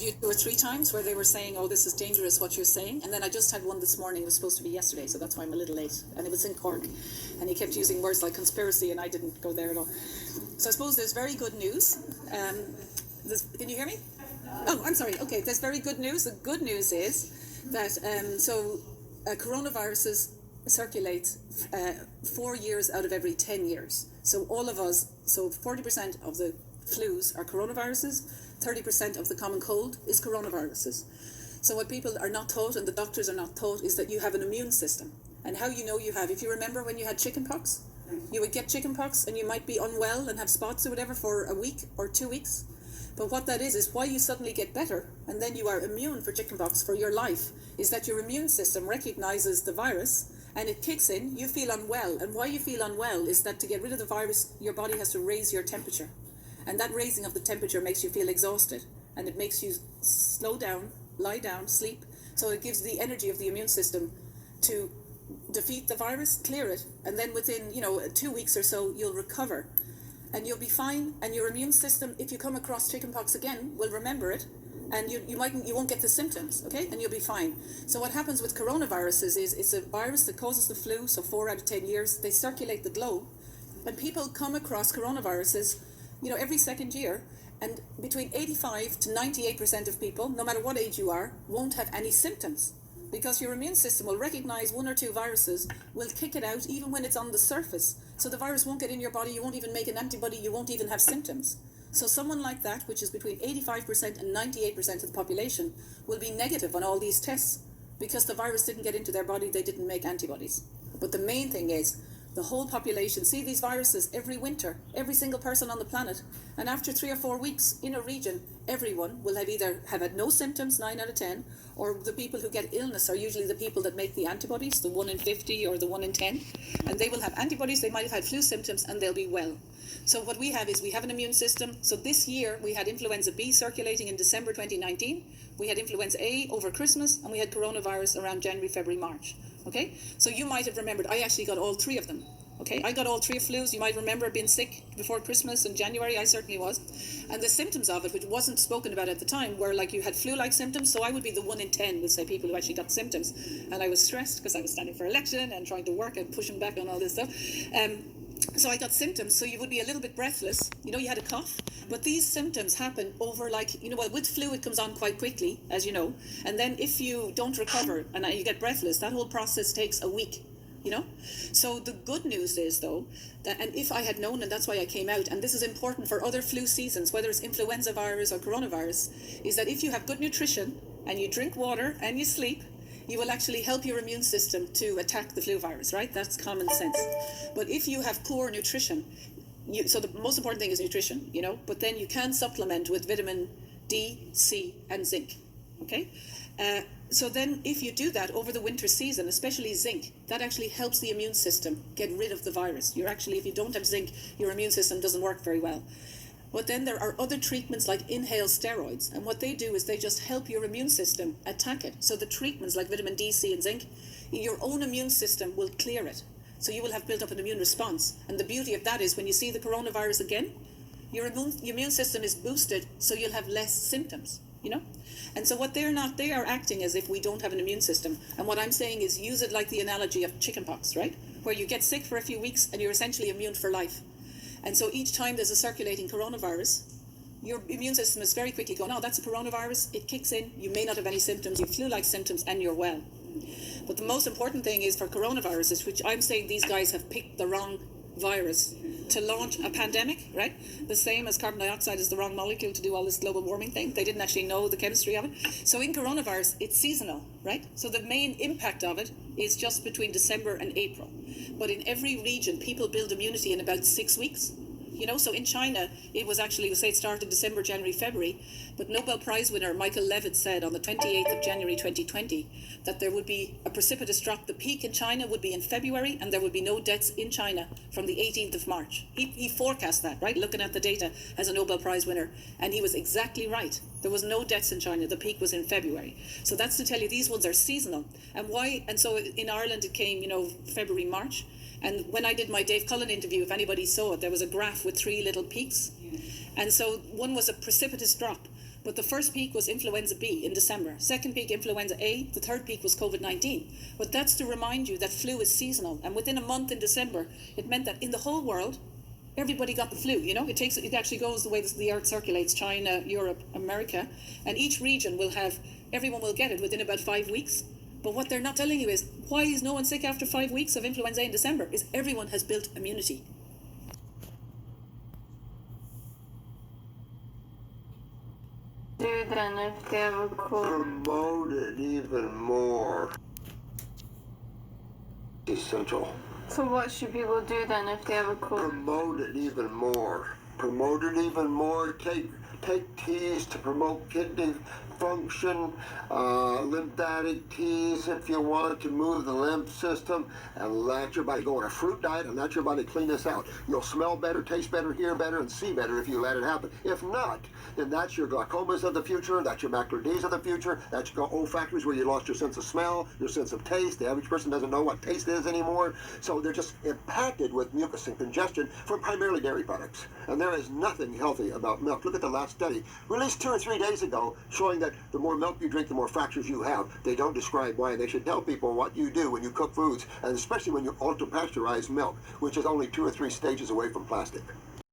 interviewed 2 or 3 times where they were saying, oh, this is dangerous what you're saying. And then I just had one this morning. It was supposed to be yesterday, so that's why I'm a little late. And it was in Cork. And he kept using words like conspiracy, and I didn't go there at all. So I suppose there's very good news. Can you hear me? Oh, I'm sorry. Okay, there's very good news. The good news is that coronaviruses circulate 4 years out of every 10 years. So all of us, so 40% of the flus are coronaviruses, 30% of the common cold is coronaviruses. So what people are not taught, and the doctors are not taught, is that you have an immune system. And how you know you have, if you remember when you had chickenpox, you would get chickenpox and you might be unwell and have spots or whatever for a week or 2 weeks. But what that is why you suddenly get better and then you are immune for chickenpox for your life, is that your immune system recognizes the virus and it kicks in, you feel unwell. And why you feel unwell is that to get rid of the virus, your body has to raise your temperature. And that raising of the temperature makes you feel exhausted. And it makes you slow down, lie down, sleep. So it gives the energy of the immune system to defeat the virus, clear it. And then within, 2 weeks or so, you'll recover. And you'll be fine. And your immune system, if you come across chickenpox again, will remember it. And you won't get the symptoms, okay? And you'll be fine. So what happens with coronaviruses is it's a virus that causes the flu, so 4 out of 10 years. They circulate the globe. And people come across coronaviruses, every second year. And between 85 to 98% of people, no matter what age you are, won't have any symptoms. Because your immune system will recognize 1 or 2 viruses, will kick it out even when it's on the surface. So the virus won't get in your body, you won't even make an antibody, you won't even have symptoms. So someone like that, which is between 85% and 98% of the population, will be negative on all these tests because the virus didn't get into their body, they didn't make antibodies. But the main thing is, the whole population see these viruses every winter, every single person on the planet, and after 3 or 4 weeks in a region, everyone will have either had no symptoms, 9 out of 10, or the people who get illness are usually the people that make the antibodies, the 1 in 50 or the 1 in 10, and they will have antibodies, they might have had flu symptoms, and they'll be well. So what we have is we have an immune system. So this year we had influenza B circulating in December 2019, we had influenza A over Christmas, and we had coronavirus around January, February, March. Okay, so you might have remembered, I actually got all 3 of them. Okay, I got all 3 flus. You might remember being sick before Christmas in January. I certainly was. And the symptoms of it, which wasn't spoken about at the time, were like you had flu-like symptoms. So I would be the 1 in 10, would say, people who actually got symptoms. And I was stressed because I was standing for election and trying to work and pushing back on all this stuff. So I got symptoms, so you would be a little bit breathless. You had a cough. But these symptoms happen over with flu it comes on quite quickly, as you know. And then if you don't recover and you get breathless, that whole process takes a week, So the good news is, though, that, and if I had known, and that's why I came out, and this is important for other flu seasons, whether it's influenza virus or coronavirus, is that if you have good nutrition and you drink water and you sleep, you will actually help your immune system to attack the flu virus, right? That's common sense. But if you have poor nutrition, so the most important thing is nutrition, but then you can supplement with vitamin D, C, and zinc, okay? So then if you do that over the winter season, especially zinc, that actually helps the immune system get rid of the virus. If you don't have zinc, your immune system doesn't work very well. But then there are other treatments like inhaled steroids. And what they do is they just help your immune system attack it. So the treatments like vitamin D, C, and zinc, your own immune system will clear it. So you will have built up an immune response. And the beauty of that is when you see the coronavirus again, your immune system is boosted, so you'll have less symptoms, And so what they are acting as if we don't have an immune system. And what I'm saying is use it like the analogy of chickenpox, right? Where you get sick for a few weeks and you're essentially immune for life. And so each time there's a circulating coronavirus, your immune system is very quickly going, oh, that's a coronavirus, it kicks in, you may not have any symptoms, you have flu-like symptoms, and you're well. But the most important thing is for coronaviruses, which I'm saying these guys have picked the wrong virus to launch a pandemic, right? The same as carbon dioxide is the wrong molecule to do all this global warming thing. They didn't actually know the chemistry of it. So in coronavirus, it's seasonal, right? So the main impact of it is just between December and April. But in every region, people build immunity in about 6 weeks. So in China, it was actually, say it started December, January, February, but Nobel Prize winner Michael Levitt said on the 28th of January 2020 that there would be a precipitous drop. The peak in China would be in February, and there would be no deaths in China from the 18th of March. He forecast that, right, looking at the data as a Nobel Prize winner, and he was exactly right. There was no deaths in China. The peak was in February. So that's to tell you these ones are seasonal. And why? And so in Ireland it came, February, March. And when I did my Dave Cullen interview, if anybody saw it, there was a graph with 3 little peaks. And so one was a precipitous drop. But the first peak was influenza B in December. Second peak, influenza A. The third peak was COVID-19. But that's to remind you that flu is seasonal. And within a month in December, it meant that in the whole world, everybody got the flu. You know, it actually goes the way the earth circulates, China, Europe, America. And each region will have, everyone will get it within about 5 weeks. But what they're not telling you is, why is no one sick after 5 weeks of influenza A in December? Is everyone has built immunity. Do then if they have a cold. Promote it even more. Essential. So what should people do then if they have a cold? Promote it even more. Promote it even more. Take teas to promote kidney function, lymphatic teas if you want to move the lymph system, and let your body go on a fruit diet and let your body clean this out. You'll smell better, taste better, hear better, and see better if you let it happen. If not, then that's your glaucomas of the future, that's your macular Ds of the future, that's your olfactories where you lost your sense of smell, your sense of taste. The average person doesn't know what taste is anymore, so they're just impacted with mucus and congestion from primarily dairy products. And there is nothing healthy about milk. Look at the last study, released 2 or 3 days ago, showing that the more milk you drink, the more fractures you have. They don't describe why. They should tell people what you do when you cook foods, and especially when you ultra-pasteurize milk, which is only 2 or 3 stages away from plastic.